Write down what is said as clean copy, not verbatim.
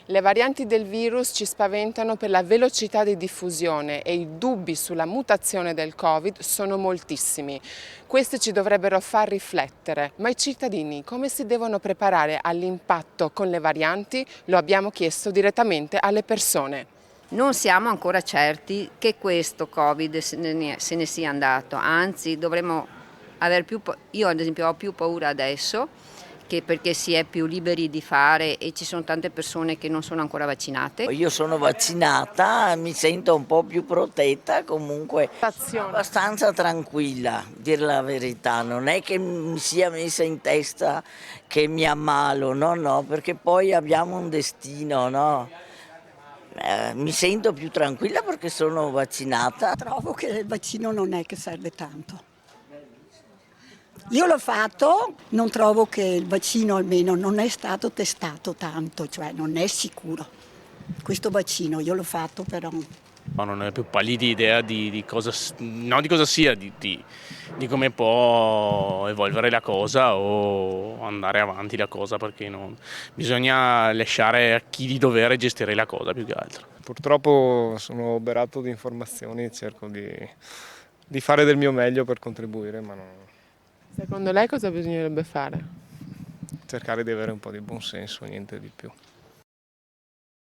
Le varianti del virus ci spaventano per la velocità di diffusione e i dubbi sulla mutazione del Covid sono moltissimi. Questi ci dovrebbero far riflettere, ma i cittadini come si devono preparare all'impatto con le varianti? Lo abbiamo chiesto direttamente alle persone. Non siamo ancora certi che questo Covid se ne sia andato, anzi dovremmo io ad esempio ho più paura adesso che perché si è più liberi di fare e ci sono tante persone che non sono ancora vaccinate. Io sono vaccinata, mi sento un po' più protetta, comunque abbastanza tranquilla, dir la verità, non è che mi sia messa in testa che mi ammalo, no, perché poi abbiamo un destino, no? Mi sento più tranquilla perché sono vaccinata. Trovo che il vaccino non è che serve tanto. Io l'ho fatto, non trovo che il vaccino almeno non è stato testato tanto, cioè non è sicuro. Questo vaccino io l'ho fatto però. Ma non ho più pallida idea di cosa, non di cosa sia, di come può evolvere la cosa o andare avanti la cosa, perché bisogna lasciare a chi di dovere gestire la cosa più che altro. Purtroppo sono oberato di informazioni, cerco di fare del mio meglio per contribuire, ma Secondo lei cosa bisognerebbe fare? cercare di avere un po' di buonsenso, niente di più.